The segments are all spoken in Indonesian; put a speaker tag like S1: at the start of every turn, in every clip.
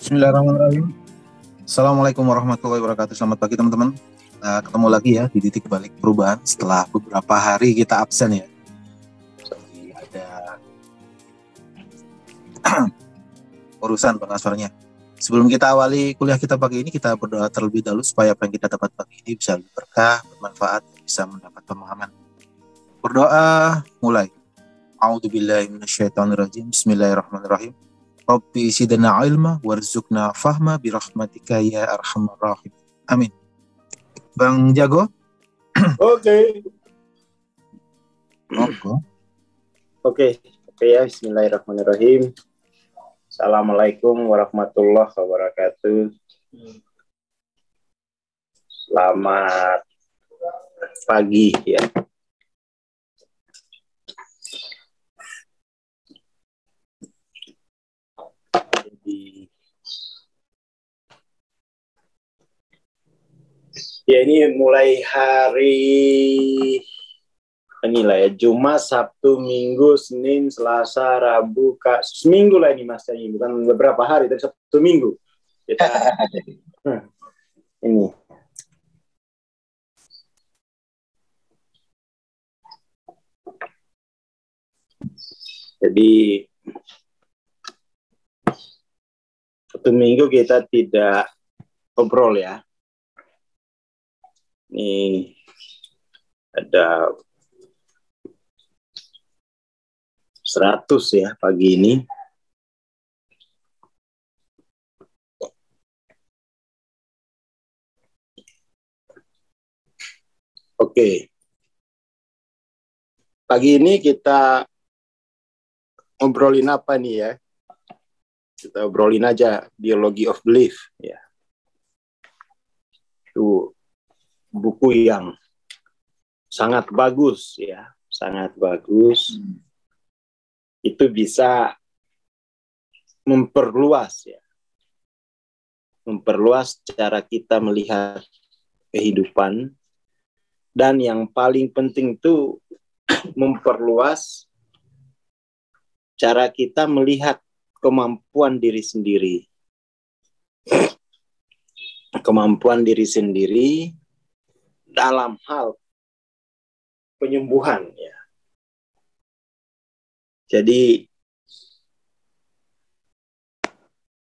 S1: Bismillahirrahmanirrahim. Assalamualaikum warahmatullahi wabarakatuh. Selamat pagi teman-teman. Ketemu lagi ya di titik balik perubahan setelah beberapa hari kita absen ya. Jadi ada urusan pengasornya. Sebelum kita awali kuliah kita pagi ini, kita berdoa terlebih dahulu supaya apa yang kita dapat pagi ini bisa lebih berkah, bermanfaat, bisa mendapat pemahaman. Berdoa mulai. A'udzubillahi minasyaitonirrajim. Bismillahirrahmanirrahim. Rabbi zidna ilma warzuqna fahma birahmatika ya arhamar rahim. Amin. Bang Jago?
S2: Oke.
S1: Monggo.
S2: Oke ya, bismillahirrahmanirrahim. Assalamualaikum warahmatullahi wabarakatuh. Selamat pagi ya. Ya, ini mulai hari inilah ya, Jumat, Sabtu, Minggu, Senin, Selasa, Rabu, seminggu lah ini Mas, ini bukan beberapa hari, tapi satu minggu kita ini. Jadi satu minggu kita tidak ngobrol ya. Ini ada 100 ya pagi ini. Oke. Pagi ini kita ngobrolin apa nih ya? Kita obrolin aja Biology of Belief ya. Itu buku yang sangat bagus ya, sangat bagus. Itu bisa memperluas ya, memperluas cara kita melihat kehidupan, dan yang paling penting itu memperluas cara kita melihat kemampuan diri sendiri. Kemampuan diri sendiri dalam hal penyembuhan ya. Jadi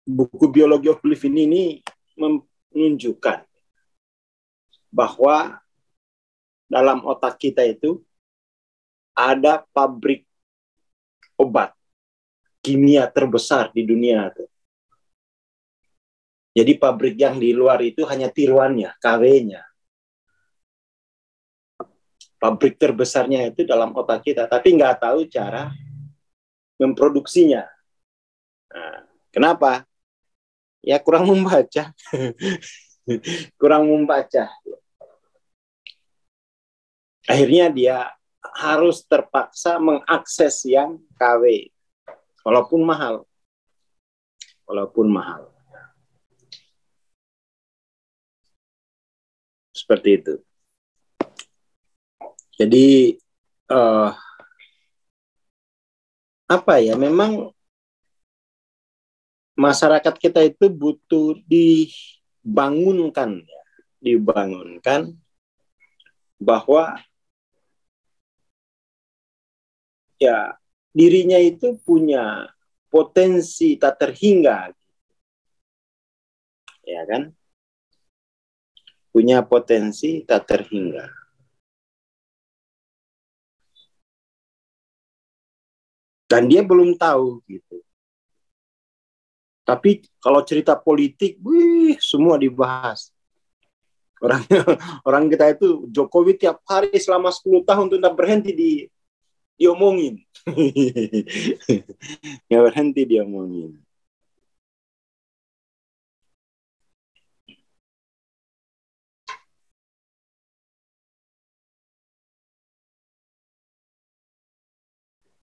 S2: buku Biology of Belief ini menunjukkan bahwa dalam otak kita itu ada pabrik obat kimia terbesar di dunia tuh. Jadi pabrik yang di luar itu hanya tiruannya, KW-nya. Pabrik terbesarnya itu dalam otak kita, tapi nggak tahu cara memproduksinya. Nah, kenapa? Ya kurang membaca. Kurang membaca. Akhirnya dia harus terpaksa mengakses yang KW. Walaupun mahal. Walaupun mahal. Seperti itu. Jadi apa ya, memang masyarakat kita itu butuh dibangunkan ya, dibangunkan bahwa ya dirinya itu punya potensi tak terhingga, ya kan? Punya potensi tak terhingga. Dan dia belum tahu gitu. Tapi kalau cerita politik, semua dibahas. Orang kita itu Jokowi tiap hari selama 10 tahun tidak berhenti diomongin. Nggak berhenti diomongin.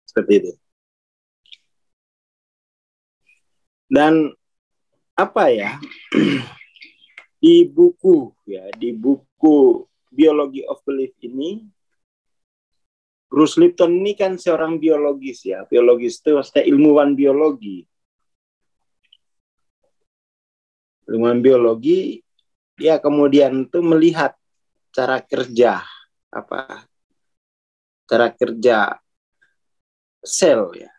S2: Seperti itu. Dan apa ya, di buku Biology of Belief ini, Bruce Lipton ini kan seorang biologis ya, biologis itu maksudnya ilmuwan biologi. Ilmuwan biologi dia kemudian tuh melihat cara kerja cara kerja sel ya.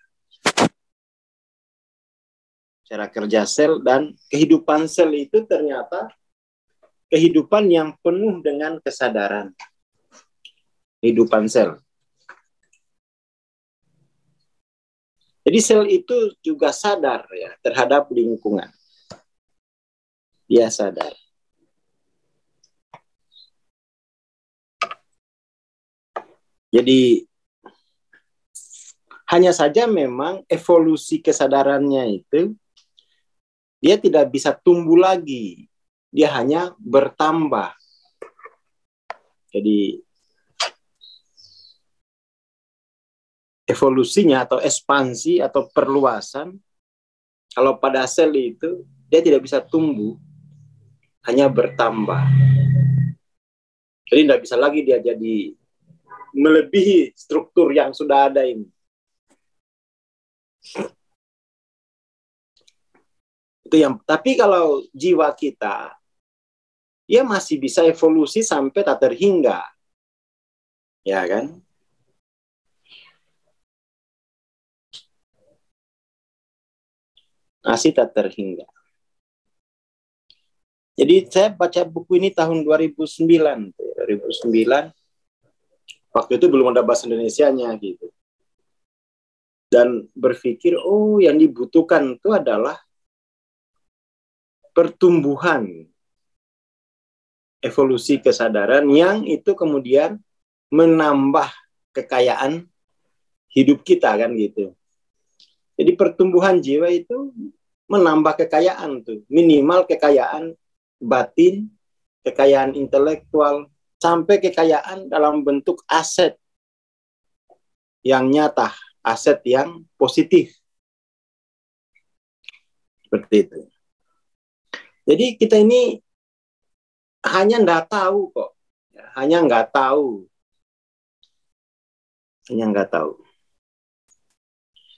S2: Cara kerja sel dan kehidupan sel itu ternyata kehidupan yang penuh dengan kesadaran. Kehidupan sel. Jadi sel itu juga sadar ya terhadap lingkungan. Dia sadar. Jadi hanya saja memang evolusi kesadarannya itu dia tidak bisa tumbuh lagi. Dia hanya bertambah. Jadi evolusinya atau ekspansi atau perluasan kalau pada sel itu dia tidak bisa tumbuh, hanya bertambah. Jadi tidak bisa lagi dia jadi melebihi struktur yang sudah ada ini. Itu yang. Tapi kalau jiwa kita, dia masih bisa evolusi sampai tak terhingga, ya kan? Masih tak terhingga. Jadi saya baca buku ini tahun 2009. 2009, waktu itu belum ada bahasa Indonesianya gitu. Dan berpikir, oh yang dibutuhkan itu adalah pertumbuhan evolusi kesadaran yang itu kemudian menambah kekayaan hidup kita kan gitu. Jadi pertumbuhan jiwa itu menambah kekayaan tuh, minimal kekayaan batin, kekayaan intelektual, sampai kekayaan dalam bentuk aset yang nyata, aset yang positif. Seperti itu. Jadi kita ini hanya nggak tahu kok, hanya nggak tahu.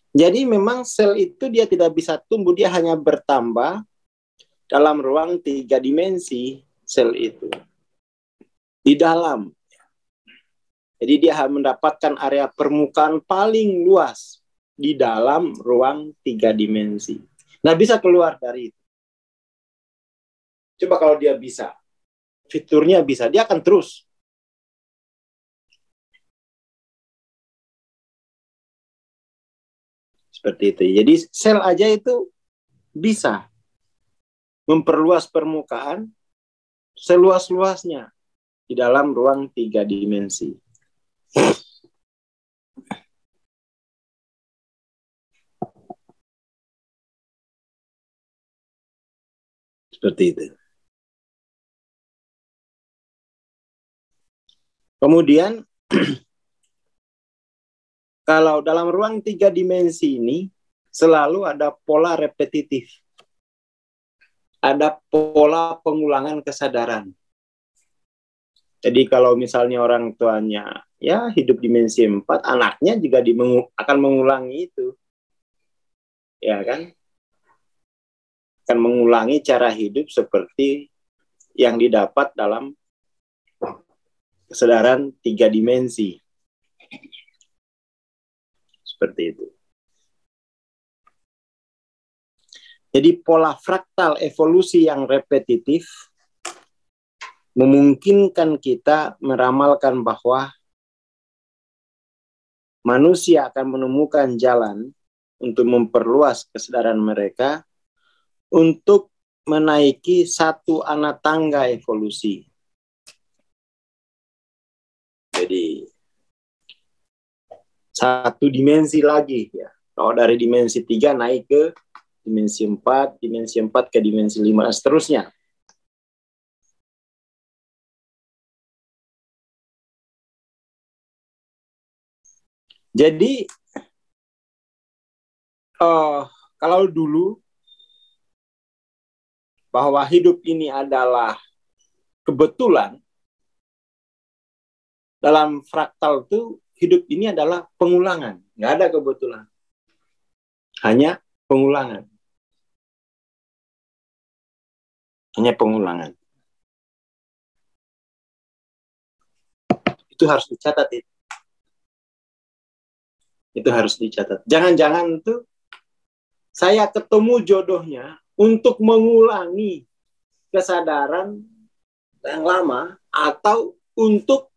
S2: Jadi memang sel itu dia tidak bisa tumbuh, dia hanya bertambah dalam ruang 3 dimensi sel itu. Di dalam. Jadi dia mendapatkan area permukaan paling luas di dalam ruang 3 dimensi. Nah bisa keluar dari itu. Coba kalau dia bisa, fiturnya bisa, dia akan terus. Seperti itu. Jadi sel aja itu bisa memperluas permukaan seluas-luasnya di dalam ruang 3 dimensi. Seperti itu. Kemudian kalau dalam ruang 3 dimensi ini selalu ada pola repetitif. Ada pola pengulangan kesadaran. Jadi kalau misalnya orang tuanya ya hidup dimensi 4, anaknya juga akan mengulangi itu. Ya kan? Akan mengulangi cara hidup seperti yang didapat dalam kesadaran 3 dimensi. Seperti itu. Jadi pola fraktal evolusi yang repetitif memungkinkan kita meramalkan bahwa manusia akan menemukan jalan untuk memperluas kesadaran mereka untuk menaiki satu anak tangga evolusi. Jadi satu dimensi lagi ya. Kalau dari dimensi 3 naik ke dimensi 4 ke dimensi 5, dan seterusnya. Jadi, kalau dulu bahwa hidup ini adalah kebetulan, dalam fraktal itu hidup ini adalah pengulangan. Nggak ada kebetulan. Hanya pengulangan. Hanya pengulangan. Itu harus dicatat itu. Itu harus dicatat. Jangan-jangan tuh saya ketemu jodohnya untuk mengulangi kesadaran yang lama atau untuk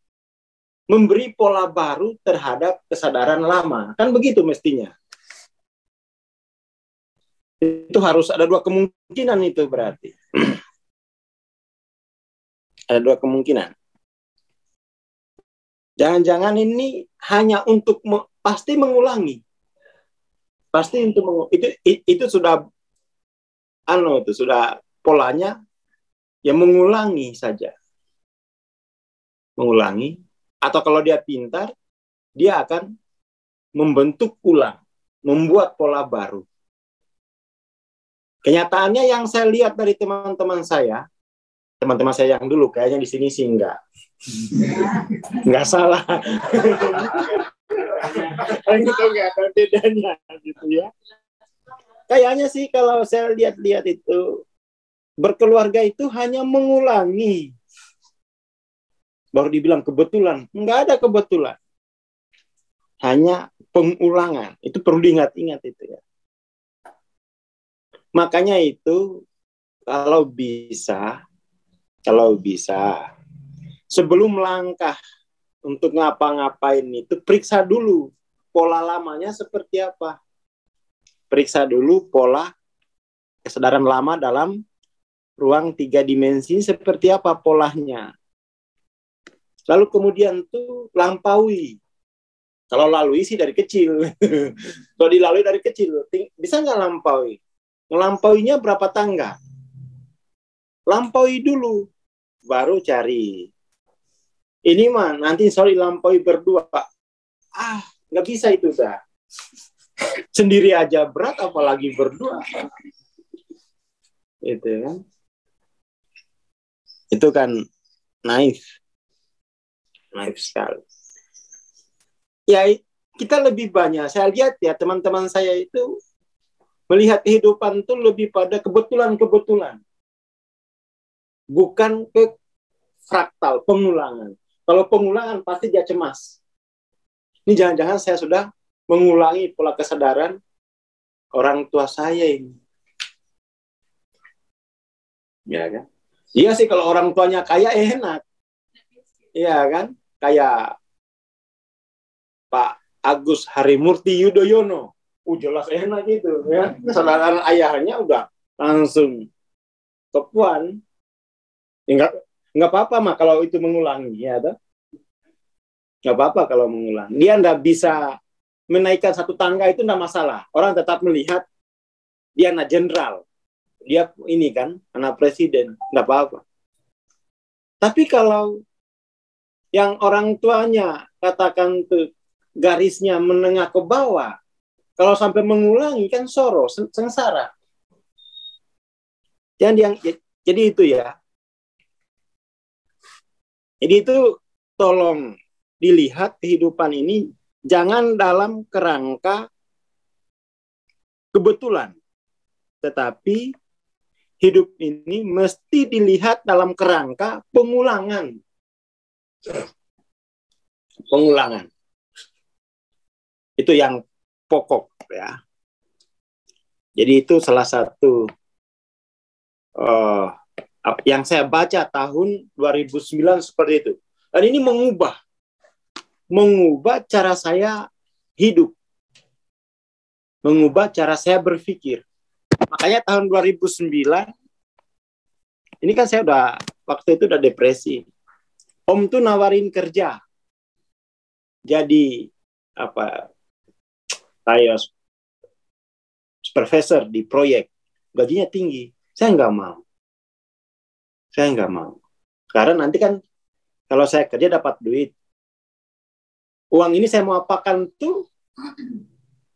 S2: memberi pola baru terhadap kesadaran lama. Kan begitu mestinya. Itu harus ada dua kemungkinan itu berarti. Ada dua kemungkinan. Jangan-jangan ini hanya untuk pasti mengulangi. Pasti untuk itu sudah itu sudah polanya ya mengulangi saja. Mengulangi atau kalau dia pintar dia akan membentuk ulang, membuat pola baru. Kenyataannya yang saya lihat dari teman-teman saya yang dulu kayaknya di sini sih enggak salah. Itu enggak ada bedanya gitu ya. Kayaknya sih kalau saya lihat-lihat itu berkeluarga itu hanya mengulangi. Baru dibilang kebetulan, enggak ada kebetulan. Hanya pengulangan. Itu perlu diingat-ingat itu ya. Makanya itu kalau bisa sebelum melangkah untuk ngapa-ngapain itu periksa dulu pola lamanya seperti apa. Periksa dulu pola kesadaran lama dalam ruang 3 dimensi seperti apa polanya. Lalu kemudian tuh lampaui. Kalau lalui sih dari kecil. Kalau dilalui dari kecil, bisa nggak lampaui? Melampauinya berapa tangga? Lampaui dulu, baru cari. Ini mah nanti sorry lampaui berdua. Nggak bisa itu dah. Sendiri aja berat, apalagi berdua. Itu kan. Itu kan naif. Naif sekali. Ya, kita lebih banyak. Saya lihat ya, teman-teman saya itu melihat kehidupan itu lebih pada kebetulan-kebetulan. Bukan ke fraktal, pengulangan. Kalau pengulangan pasti dia cemas. Ini jangan-jangan saya sudah mengulangi pola kesadaran orang tua saya ini. Ya kan? Iya sih kalau orang tuanya kaya enak. Iya kan? Kayak Pak Agus Harimurti Yudhoyono. Jelas enak gitu ya. Kesadaran ayahnya udah langsung ke puan. Enggak apa-apa mah kalau itu mengulangi ya toh. Enggak apa-apa kalau mengulangi. Dia enggak bisa menaikkan satu tangga itu enggak masalah. Orang tetap melihat dia anak jenderal. Dia ini kan anak presiden, enggak apa-apa. Tapi kalau yang orang tuanya katakan tuh garisnya menengah ke bawah, kalau sampai mengulangi kan soro, sengsara. Jadi itu ya. Jadi itu tolong dilihat kehidupan ini jangan dalam kerangka kebetulan, tetapi hidup ini mesti dilihat dalam kerangka pengulangan. Pengulangan. Itu yang pokok ya. Jadi itu salah satu yang saya baca tahun 2009 seperti itu. Dan ini mengubah cara saya hidup. Mengubah cara saya berpikir. Makanya tahun 2009 ini kan saya waktu itu udah depresi. Om tuh nawarin kerja. Jadi saya supervisor di proyek. Gajinya tinggi. Saya nggak mau. Karena nanti kan kalau saya kerja dapat duit. Uang ini saya mau apakan tuh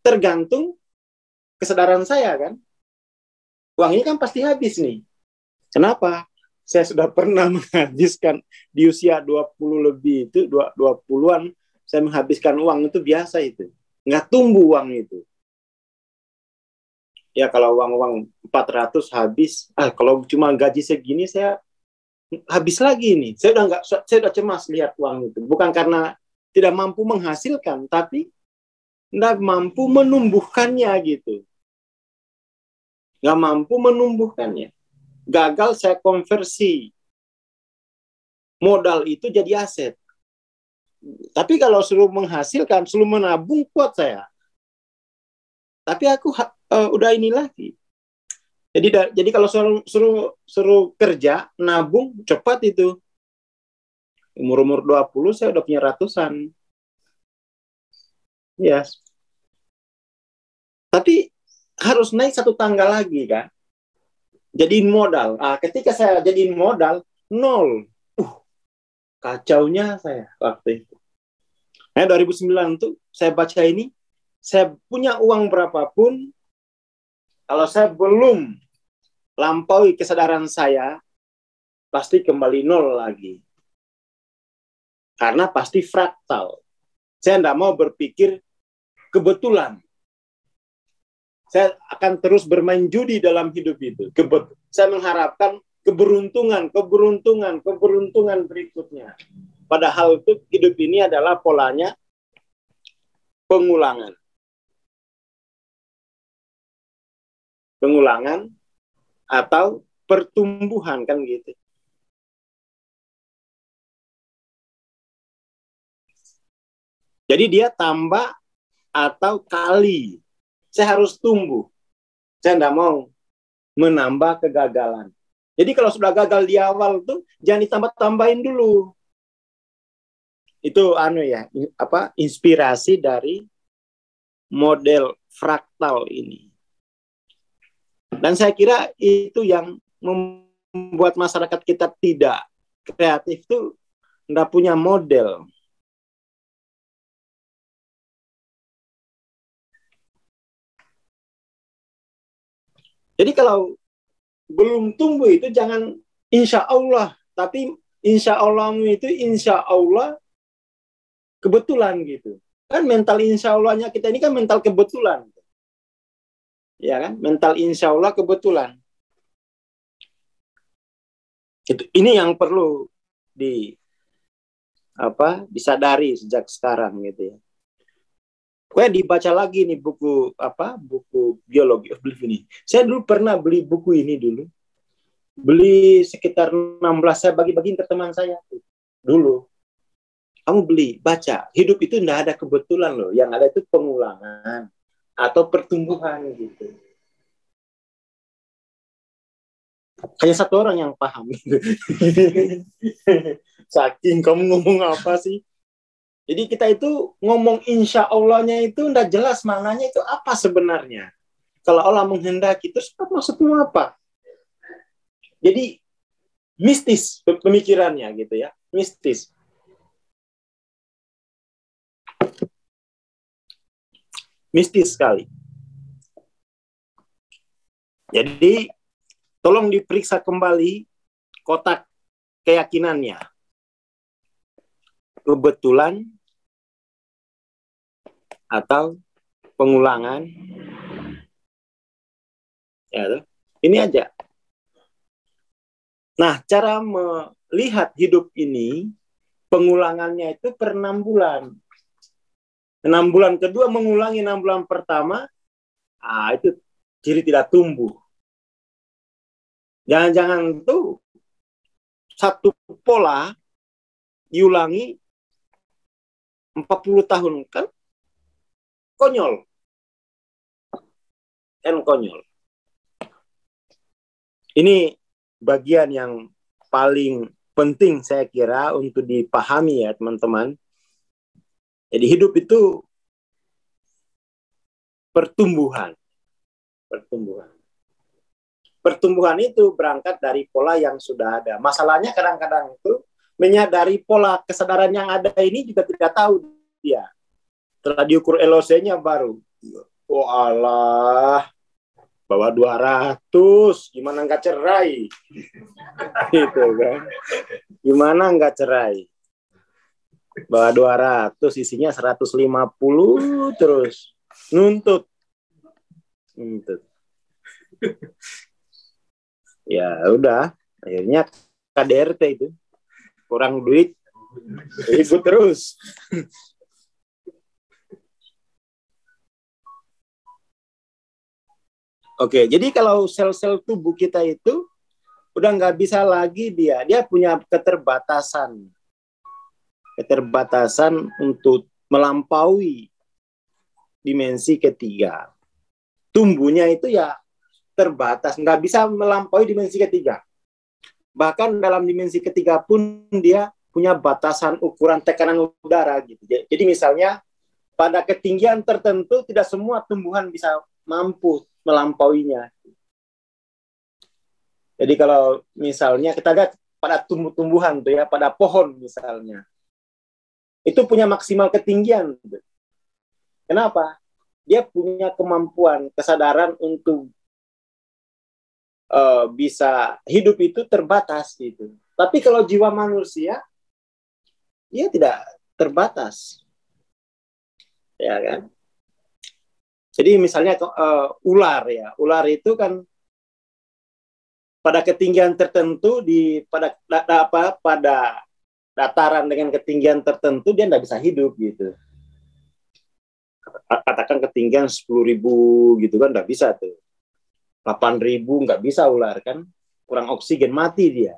S2: tergantung kesadaran saya kan. Uang ini kan pasti habis nih. Kenapa? Saya sudah pernah menghabiskan di usia 20 lebih itu, 20-an, saya menghabiskan uang itu biasa itu. Nggak tumbuh uang itu. Ya kalau uang-uang 400 habis, kalau cuma gaji segini saya habis lagi nih. Saya udah cemas lihat uang itu. Bukan karena tidak mampu menghasilkan, tapi tidak mampu menumbuhkannya gitu. Nggak mampu menumbuhkannya. Gagal saya konversi modal itu jadi aset. Tapi kalau suruh menghasilkan, suruh menabung, kuat saya. Tapi aku udah ini lagi. Jadi kalau suruh kerja, nabung, cepat itu. Umur 20 saya udah punya ratusan. Yes. Tapi harus naik satu tangga lagi kan. Jadiin modal. Ketika saya jadiin modal, nol. Kacaunya saya waktu itu. 2009 tuh saya baca ini, saya punya uang berapapun, kalau saya belum lampaui kesadaran saya, pasti kembali nol lagi. Karena pasti fraktal. Saya tidak mau berpikir kebetulan. Saya akan terus bermain judi dalam hidup itu. Saya mengharapkan keberuntungan berikutnya. Padahal itu hidup ini adalah polanya pengulangan. Pengulangan atau pertumbuhan kan gitu. Jadi dia tambah atau kali. Saya harus tumbuh. Saya tidak mau menambah kegagalan. Jadi kalau sudah gagal di awal tuh jangan ditambah-tambahin dulu. Itu inspirasi dari model fraktal ini. Dan saya kira itu yang membuat masyarakat kita tidak kreatif tuh nggak punya model. Jadi kalau belum tumbuh itu jangan insya Allah, tapi insya Allahmu itu insya Allah kebetulan gitu. Kan mental insya Allahnya kita ini kan mental kebetulan. Ya kan? Mental insya Allah kebetulan. Ini yang perlu disadari sejak sekarang gitu ya. Pokoknya dibaca lagi nih buku biologi of belief ini. Saya dulu pernah beli buku ini dulu. Beli sekitar 16, saya bagi-bagiin ke teman saya dulu. Kamu beli, baca. Hidup itu tidak ada kebetulan loh. Yang ada itu pengulangan atau pertumbuhan gitu. Hanya satu orang yang paham. Saking kamu ngomong apa sih? Jadi kita itu ngomong insya Allahnya itu tidak jelas maknanya itu apa sebenarnya. Kalau Allah menghendaki, terus maksudnya apa? Jadi mistis pemikirannya gitu ya, mistis. Mistis sekali. Jadi tolong diperiksa kembali kotak keyakinannya. Kebetulan atau pengulangan. Ya, ini aja. Nah, cara melihat hidup ini, pengulangannya itu per 6 bulan. 6 bulan kedua mengulangi 6 bulan pertama, itu ciri tidak tumbuh. Jangan-jangan tuh satu pola diulangi 40 tahun, kan konyol. Kan konyol. Ini bagian yang paling penting saya kira untuk dipahami ya teman-teman. Jadi hidup itu pertumbuhan. Pertumbuhan itu berangkat dari pola yang sudah ada. Masalahnya kadang-kadang itu menyadari pola kesadaran yang ada ini juga tidak tahu dia. Setelah diukur LOC-nya baru. Oh Allah, bawa 200, gimana nggak cerai? Gitu kan. Gimana nggak cerai? Bawa 200, isinya 150 terus. Nuntut. Ya udah, akhirnya KDRT itu kurang duit, ribut terus. Oke, jadi kalau sel-sel tubuh kita itu udah nggak bisa lagi dia punya keterbatasan untuk melampaui dimensi ketiga. Tumbuhnya itu ya terbatas, nggak bisa melampaui dimensi ketiga. Bahkan dalam dimensi ketiga pun dia punya batasan ukuran tekanan udara gitu. Jadi misalnya pada ketinggian tertentu tidak semua tumbuhan bisa mampu melampauinya. Jadi kalau misalnya kita lihat pada tumbuh-tumbuhan tuh ya, pada pohon misalnya, itu punya maksimal ketinggian. Kenapa? Dia punya kemampuan, kesadaran untuk bisa hidup itu terbatas gitu. Tapi kalau jiwa manusia, dia tidak terbatas, ya kan? Jadi misalnya ular ya, ular itu kan pada ketinggian tertentu pada dataran dengan ketinggian tertentu dia tidak bisa hidup gitu. Katakan ketinggian 10.000 gitu kan nggak bisa tuh. 8.000 nggak bisa ular kan, kurang oksigen mati dia.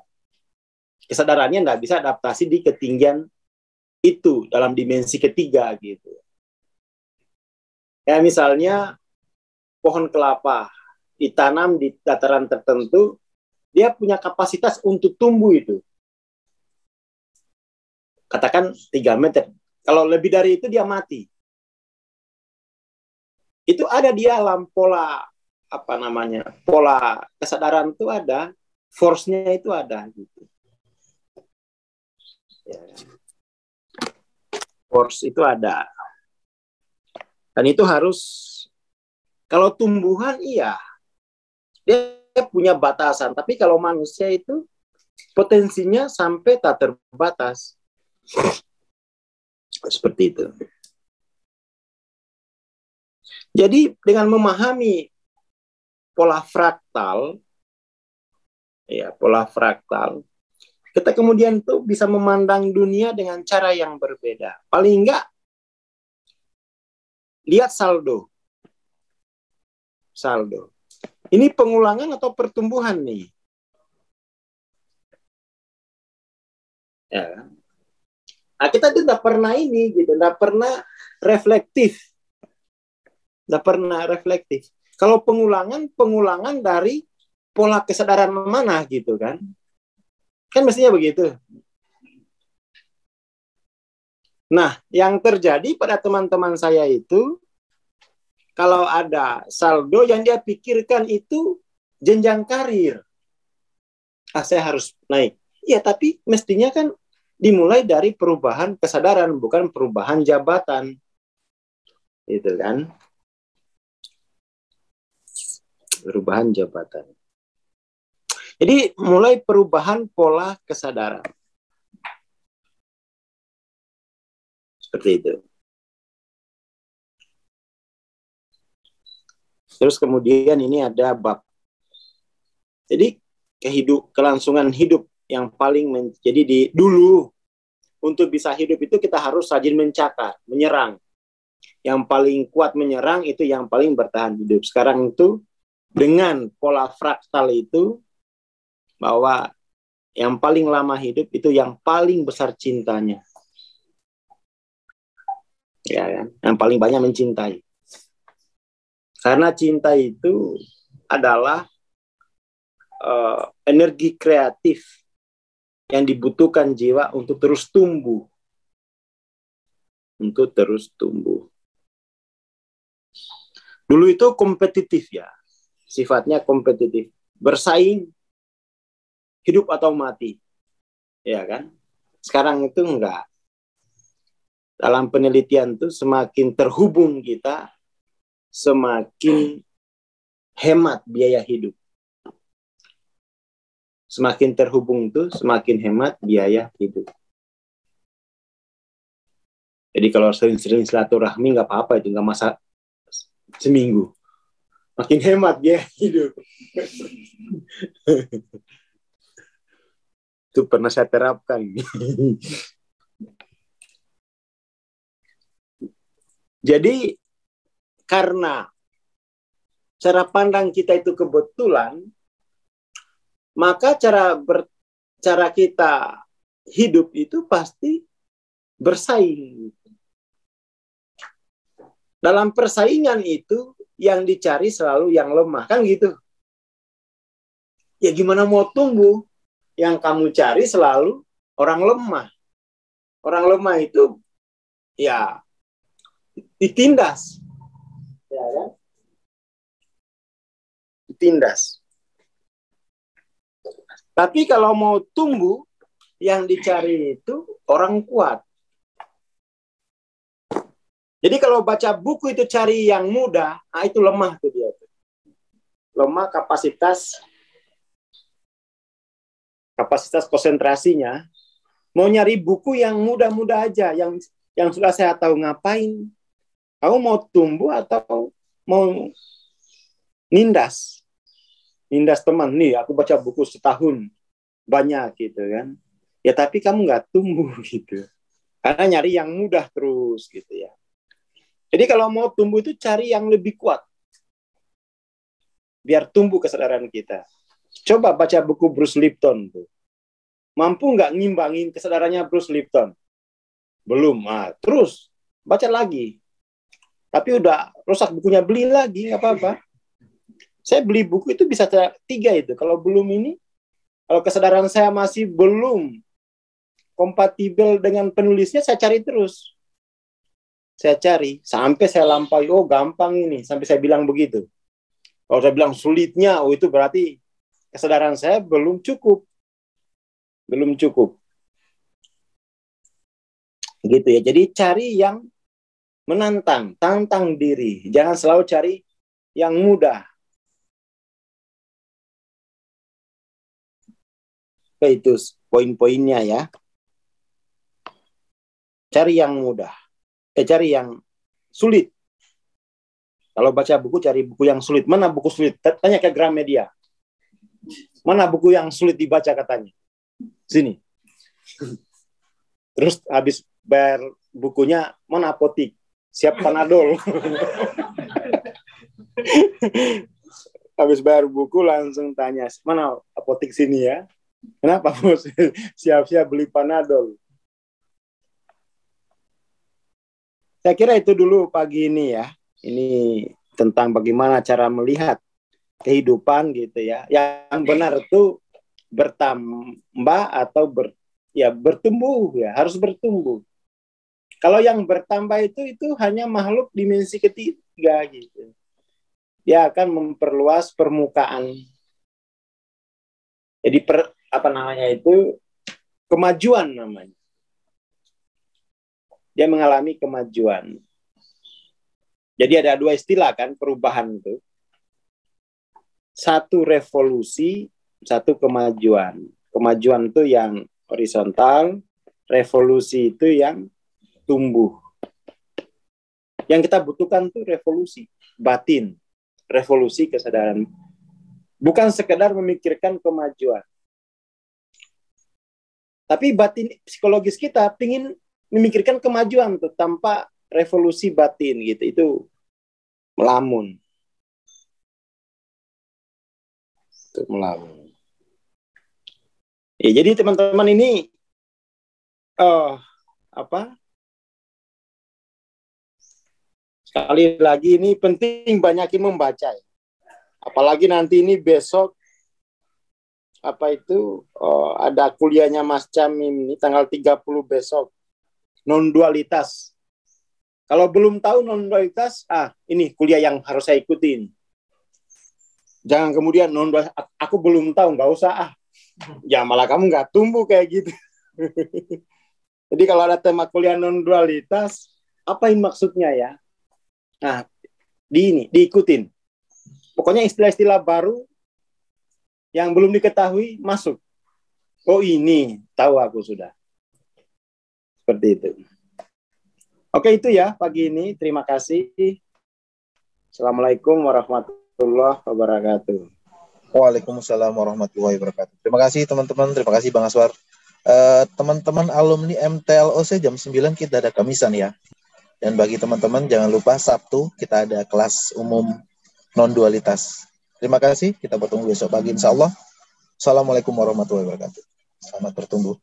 S2: Kesadarannya nggak bisa adaptasi di ketinggian itu dalam dimensi ketiga gitu. Ya misalnya pohon kelapa ditanam di dataran tertentu, dia punya kapasitas untuk tumbuh itu. Katakan 3 meter. Kalau lebih dari itu dia mati. Itu ada di alam pola kesadaran itu ada, force-nya itu ada gitu. Ya. Force itu ada. Dan itu harus, kalau tumbuhan iya, dia punya batasan. Tapi kalau manusia itu potensinya sampai tak terbatas. Seperti itu. Jadi dengan memahami pola fraktal, kita kemudian tuh bisa memandang dunia dengan cara yang berbeda. Paling enggak, lihat saldo. Ini pengulangan atau pertumbuhan nih? Ya. Nah, kita tuh tidak pernah ini gitu, tidak pernah reflektif. Kalau pengulangan dari pola kesadaran mana gitu kan? Kan mestinya begitu. Nah, yang terjadi pada teman-teman saya itu, kalau ada saldo yang dia pikirkan itu jenjang karir. Saya harus naik. Ya, tapi mestinya kan dimulai dari perubahan kesadaran, bukan perubahan jabatan. Itu kan? Perubahan jabatan. Jadi mulai perubahan pola kesadaran. Seperti itu. Terus kemudian ini ada bab. Jadi kelangsungan hidup yang paling jadi dulu untuk bisa hidup itu kita harus rajin mencakar, menyerang. Yang paling kuat menyerang itu yang paling bertahan hidup. Sekarang itu dengan pola fraktal itu bahwa yang paling lama hidup itu yang paling besar cintanya. Ya kan? Yang paling banyak mencintai. Karena cinta itu adalah energi kreatif yang dibutuhkan jiwa untuk terus tumbuh. Dulu itu kompetitif ya. Sifatnya kompetitif. Bersaing hidup atau mati. Ya kan? Sekarang itu enggak. Dalam penelitian itu semakin terhubung kita, semakin hemat biaya hidup. Semakin terhubung itu, semakin hemat biaya hidup. Jadi kalau sering-sering silaturahmi nggak apa-apa, itu nggak masalah seminggu. makin hemat dia hidup. Itu pernah saya terapkan. Jadi karena cara pandang kita itu kebetulan, maka cara kita hidup itu pasti bersaing. Dalam persaingan itu yang dicari selalu yang lemah, kan gitu. Ya gimana mau tumbuh? Yang kamu cari selalu orang lemah. Orang lemah itu ya ditindas. Ya kan? Ditindas. Tapi kalau mau tumbuh, yang dicari itu orang kuat. Jadi kalau baca buku itu cari yang mudah, itu lemah tuh dia. Lemah kapasitas konsentrasinya. Mau nyari buku yang mudah-mudah aja, yang sudah saya tahu ngapain. Kamu mau tumbuh atau mau nindas? Nindas teman, nih aku baca buku setahun, banyak gitu kan. Ya tapi kamu nggak tumbuh gitu. Karena nyari yang mudah terus gitu ya. Jadi kalau mau tumbuh itu cari yang lebih kuat. Biar tumbuh kesadaran kita. Coba baca buku Bruce Lipton tuh. Mampu nggak ngimbangin kesadarannya Bruce Lipton? Belum. Nah, terus baca lagi. Tapi udah rusak bukunya, beli lagi, nggak apa-apa. Saya beli buku itu bisa 3 itu. Kalau belum ini, kalau kesadaran saya masih belum kompatibel dengan penulisnya, saya cari terus. Saya cari sampai saya lampaui, oh gampang ini, sampai saya bilang begitu. Kalau saya bilang sulitnya, oh itu berarti kesadaran saya belum cukup. Belum cukup. Gitu ya. Jadi cari yang menantang, tantang diri. Jangan selalu cari yang mudah. Itu poin-poinnya ya. Cari yang mudah. Cari yang sulit. Kalau baca buku, cari buku yang sulit. Mana buku sulit? Tanya ke Gramedia. Mana buku yang sulit dibaca katanya? Sini. Terus habis bayar bukunya, mana apotik? Siap Panadol. Habis bayar buku langsung tanya, mana apotik sini ya? Kenapa bos? Siap-siap beli Panadol. Saya kira itu dulu pagi ini ya. Ini tentang bagaimana cara melihat kehidupan gitu ya. Yang benar itu bertambah atau bertumbuh ya, harus bertumbuh. Kalau yang bertambah itu hanya makhluk dimensi ketiga gitu. Dia akan memperluas permukaan. Jadi kemajuan namanya. Dia mengalami kemajuan. Jadi ada 2 istilah kan perubahan itu. Satu revolusi, satu kemajuan. Kemajuan itu yang horizontal, revolusi itu yang tumbuh. Yang kita butuhkan itu revolusi batin, revolusi kesadaran. Bukan sekedar memikirkan kemajuan. Tapi batin psikologis kita ingin memikirkan kemajuan tuh tanpa revolusi batin gitu. Itu melamun. Itu melamun. Ya, jadi teman-teman ini sekali lagi ini penting banyakin membaca ya. Apalagi nanti ini besok ada kuliahnya Mas Camim ini tanggal 30 besok. Non-dualitas. Kalau belum tahu non-dualitas, ini kuliah yang harus saya ikutin. Jangan kemudian non-dualitas, aku belum tahu, nggak usah Ya malah kamu nggak tumbuh kayak gitu. Jadi kalau ada tema kuliah non-dualitas, apa ini maksudnya ya? Nah, diikutin. Pokoknya istilah-istilah baru yang belum diketahui masuk. Oh ini, tahu aku sudah. Seperti itu. Oke, itu ya pagi ini. Terima kasih. Assalamualaikum warahmatullahi wabarakatuh. warahmatullahi wabarakatuh.
S1: Waalaikumsalam warahmatullahi wabarakatuh. Terima kasih teman-teman, terima kasih Bang Aswar. Teman-teman alumni MTLOC jam 9 kita ada kamisan ya. Dan bagi teman-teman jangan lupa Sabtu kita ada kelas umum non-dualitas. Terima kasih, kita bertemu besok pagi insya Allah. Assalamualaikum warahmatullahi wabarakatuh. Selamat bertumbuh.